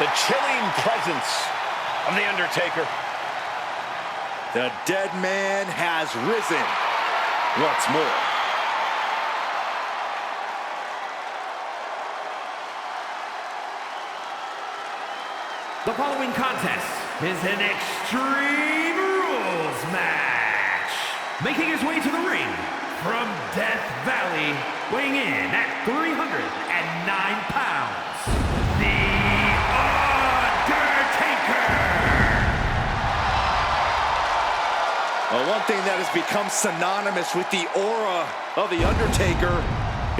The chilling presence of the Undertaker. The dead man has risen once more. The following contest is an Extreme Rules match. Making his way to the ring from Death Valley, weighing in at 309 pounds, the Undertaker. One thing that has become synonymous with the aura of the Undertaker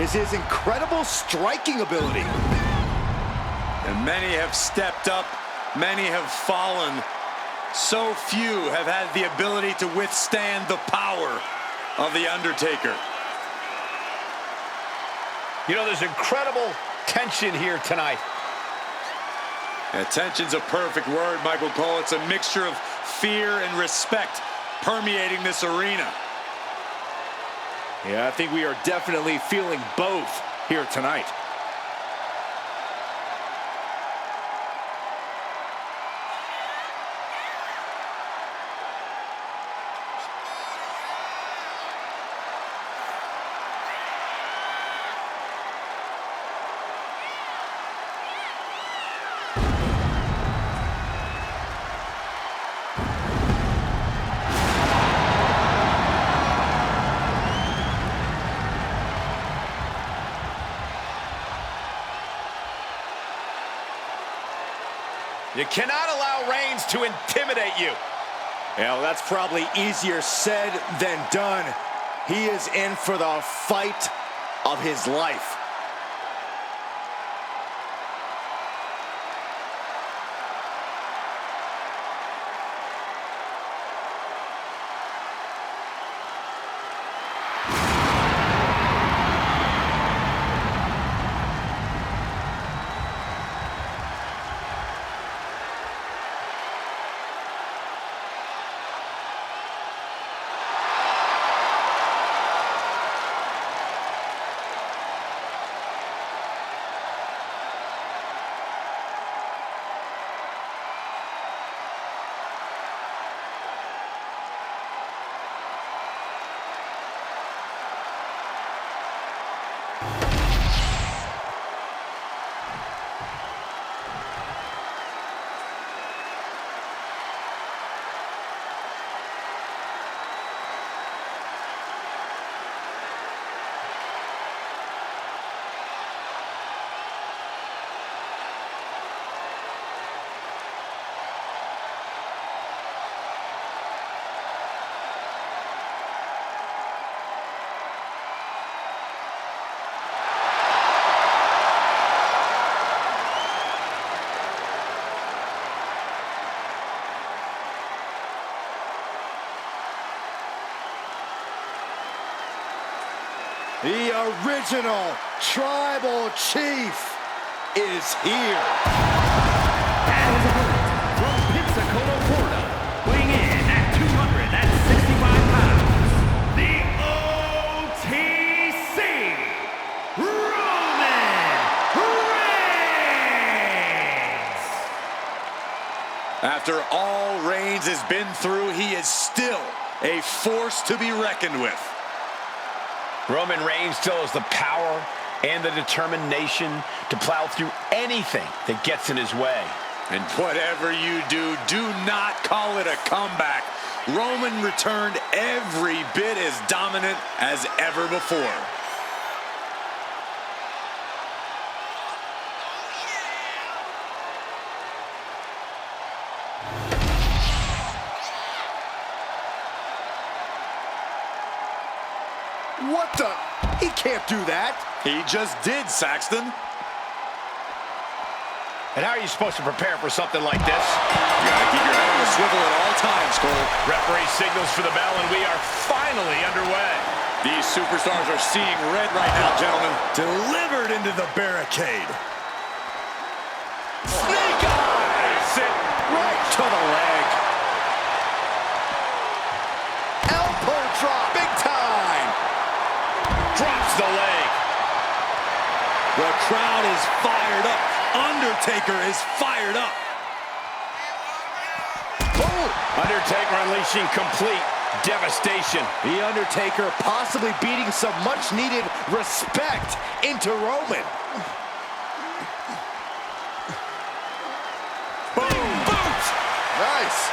is his incredible striking ability. And many have stepped up, many have fallen. So few have had the ability to withstand the power of the Undertaker. You know, there's incredible tension here tonight. Yeah, tension's a perfect word, Michael Cole. It's a mixture of fear and respect permeating this arena. Yeah, I think we are definitely feeling both here tonight. You cannot allow Reigns to intimidate you. Well, that's probably easier said than done. He is in for the fight of his life. The original Tribal Chief is here. And his opponent from Pensacola, Florida, weighing in at 265 pounds, the OTC, Roman Reigns. After all Reigns has been through, he is still a force to be reckoned with. Roman Reigns still has the power and the determination to plow through anything that gets in his way. And whatever you do, do not call it a comeback. Roman returned every bit as dominant as ever before. What the? He can't do that. He just did, Saxton. And how are you supposed to prepare for something like this? You gotta keep your head on a swivel at all times, Cole. Referee signals for the bell, and we are finally underway. These superstars are seeing red right now, gentlemen. Delivered into the barricade. Snake eyes! Sit right to the leg. Elbow drop, big time. Drops the leg. The crowd is fired up. Undertaker is fired up. Boom! Undertaker unleashing complete devastation. The Undertaker possibly beating some much-needed respect into Roman. Boom! Boot! Nice.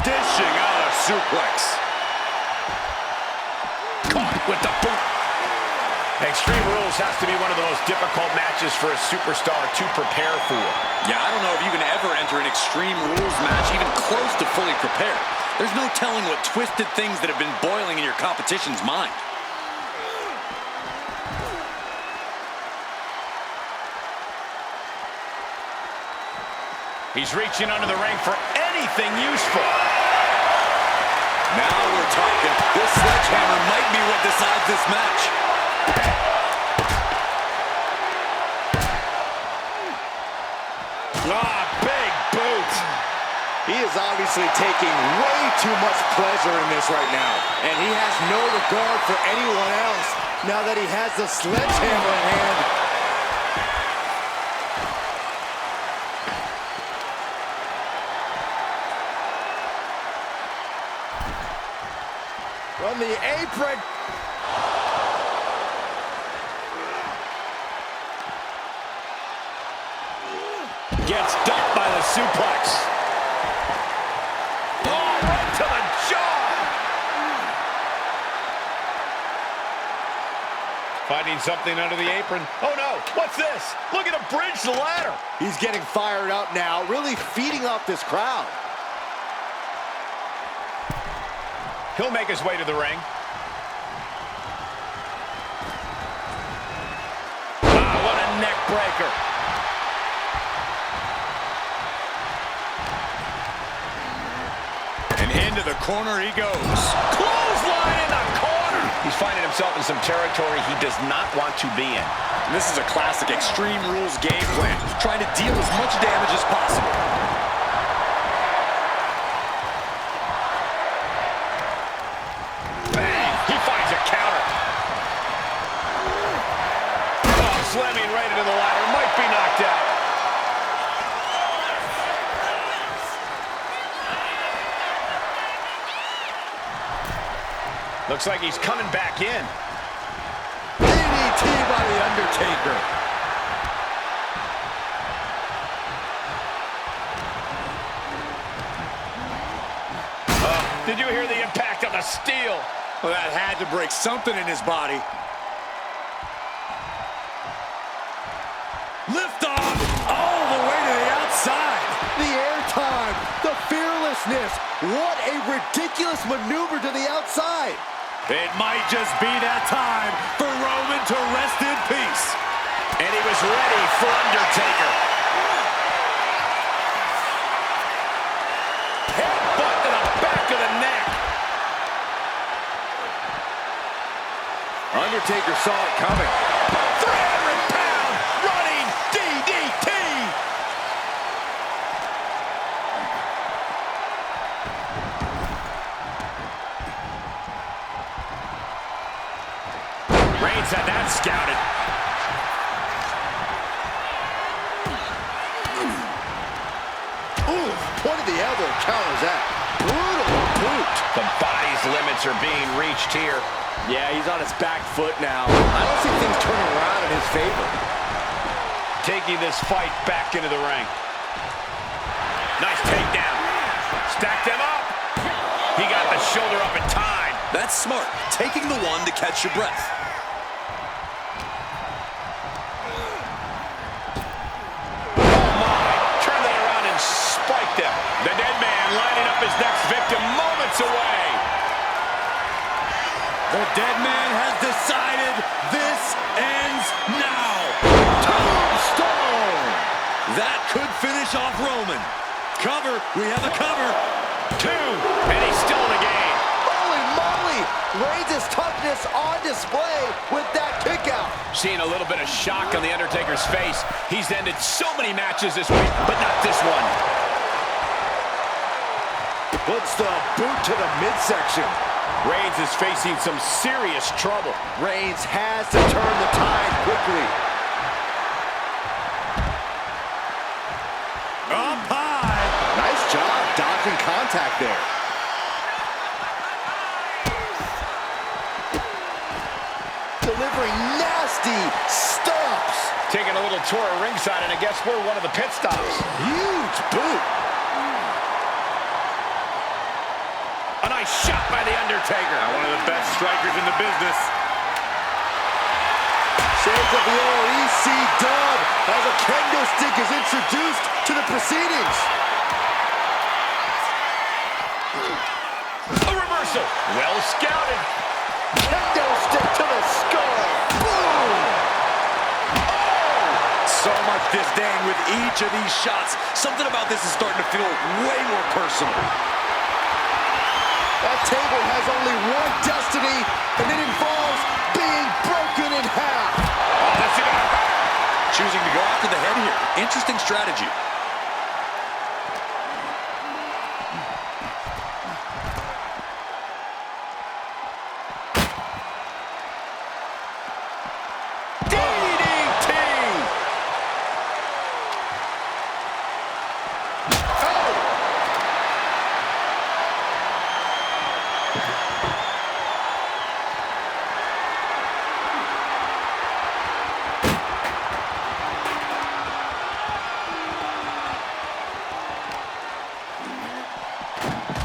Dishing out a suplex. Caught with the boot. Extreme Rules has to be one of the most difficult matches for a superstar to prepare for. Yeah, I don't know if you can ever enter an Extreme Rules match even close to fully prepared. There's no telling what twisted things that have been boiling in your competition's mind. He's reaching under the ring for anything useful. Now we're talking. This sledgehammer might be what decides this match. Ah, big boot. He is obviously taking way too much pleasure in this right now. And he has no regard for anyone else now that he has the sledgehammer in hand. From the apron. Gets dumped by the suplex. Oh, right to the jaw. Finding something under the apron. Oh, no. What's this? Look at him bridge the ladder. He's getting fired up now, really feeding off this crowd. He'll make his way to the ring. Ah, what a neck breaker. And into the corner he goes. Clothesline in the corner. He's finding himself in some territory he does not want to be in. And this is a classic Extreme Rules game plan, trying to deal as much damage as possible. Slamming right into the ladder, might be knocked out. Looks like he's coming back in. DDT by the Undertaker. Did you hear the impact of the steel? Well, that had to break something in his body. Lift off all the way to the outside. The airtime, the fearlessness. What a ridiculous maneuver to the outside. It might just be that time for Roman to rest in peace. And he was ready for Undertaker. Headbutt to the back of the neck. Undertaker saw it coming. 300-pound running DDT. Reigns had that scouted. Ooh, point of the elbow counters that. Brutal boot. The body's limits are being reached here. Yeah, he's on his back foot now. I don't see things turning around in his favor. Taking this fight back into the ring. Nice takedown. Stacked them up. He got the shoulder up in time. That's smart, taking the one to catch your breath. Turn that around and spike them. The dead man lining up his next victim moments away. The dead man has decided this ends now. Tombstone. That could finish off Roman. Cover, we have a cover. 2, and he's still in the game. Holy moly. Reigns' toughness on display with that kick out. See seeing a little bit of shock on the Undertaker's face. He's ended so many matches this week, but not this one. Puts the boot to the midsection. Reigns is facing some serious trouble. Reigns has to turn the tide quickly. Up high. Nice job dodging contact there. Delivering nasty stomps. Taking a little tour of ringside, and I guess we're one of the pit stops. Huge boot. A nice shot by the Undertaker. One of the best strikers in the business. Shades of the old EC dub as a kendo stick is introduced to the proceedings. A reversal. Well scouted. Kendo stick to the skull. Boom! So much disdain with each of these shots. Something about this is starting to feel way more personal. That table has only one destiny, and it involves being broken in half. Oh, that's it. Choosing to go after the head here. Interesting strategy. DDT.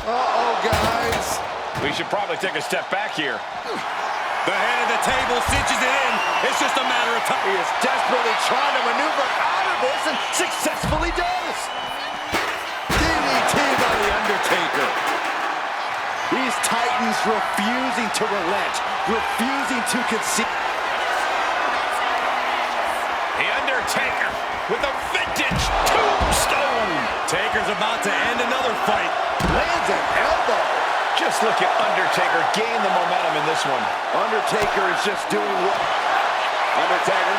Uh-oh, guys. We should probably take a step back here. The head of the table cinches it in. It's just a matter of time. He is desperately trying to maneuver out of this and successfully does. DDT by the Undertaker. These Titans refusing to relent, refusing to concede. The Undertaker with a vintage tombstone. Taker's about to end another fight. Lands an elbow. Just look at Undertaker gain the momentum in this one. Undertaker is just doing what? Undertaker.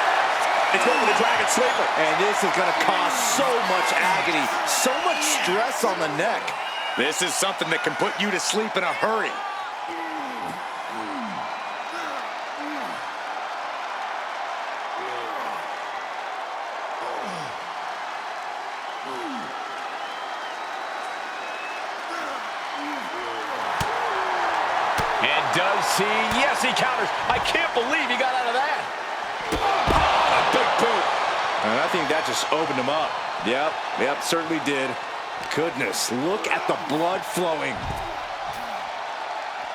It's going for the Dragon Sleeper. And this is going to cause so much agony, so much stress on the neck. This is something that can put you to sleep in a hurry. And does he? Yes, he counters. I can't believe he got out of that. Oh, a big boot. And I think that just opened him up. Yep, certainly did. Goodness, look at the blood flowing.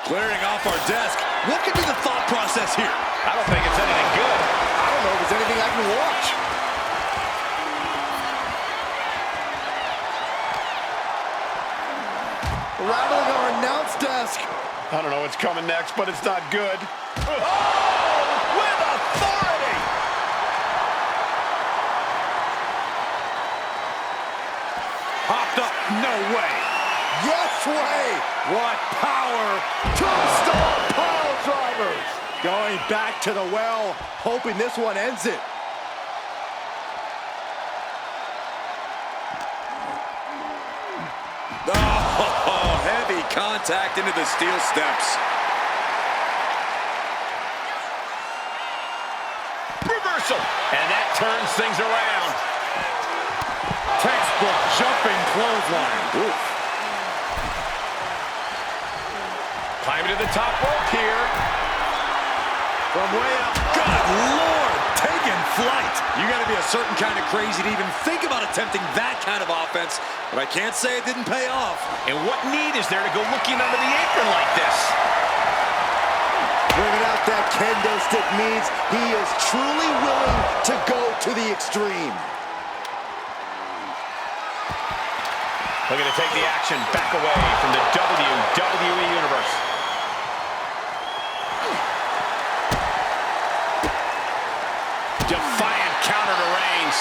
Clearing off our desk. What could be the thought process here? I don't think it's anything good. I don't know if there's anything I can watch. Rattling our announce desk. I don't know what's coming next, but it's not good. Oh, with authority! Hopped up. No way. Yes way. What power. Tombstone pile drivers. Going back to the well, hoping this one ends it. Oh, heavy contact into the steel steps. Reversal. And that turns things around. Textbook jumping clothesline. Oof. Climbing to the top rope here. From way up. Good Lord, taking flight. You got to be a certain kind of crazy to even think about attempting that kind of offense, but I can't say it didn't pay off. And what need is there to go looking under the apron like this? Bringing out that kendo stick means he is truly willing to go to the extreme. Looking to take the action back away from the WWE Universe. Defiant counter to Reigns.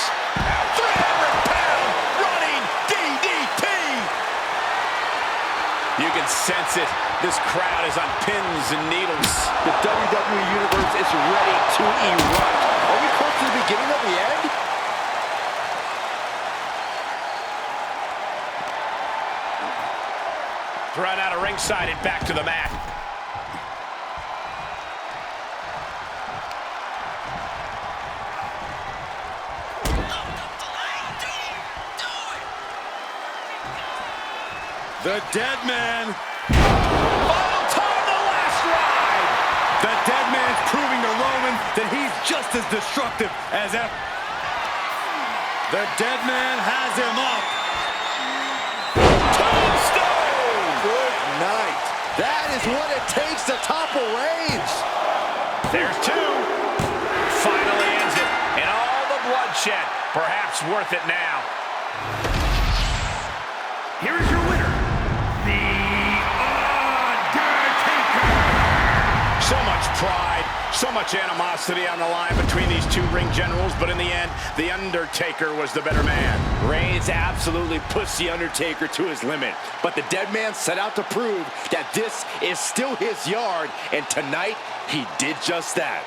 300-pound running DDT. You can sense it. This crowd is on pins and needles. The WWE Universe is ready to erupt. ringside and back to the mat. The dead man. Final time, the last ride. The dead man's proving to Roman that he's just as destructive as ever. The dead man has him up. Tombstone. Good night. That is what it takes to topple Reigns. There's two. Finally ends it. And all the bloodshed. Perhaps worth it now. Here is your winner, The Undertaker. So much pride, so much animosity on the line between these two ring generals, but in the end, The Undertaker was the better man. Reigns absolutely pushed The Undertaker to his limit, but the dead man set out to prove that this is still his yard, and tonight, he did just that.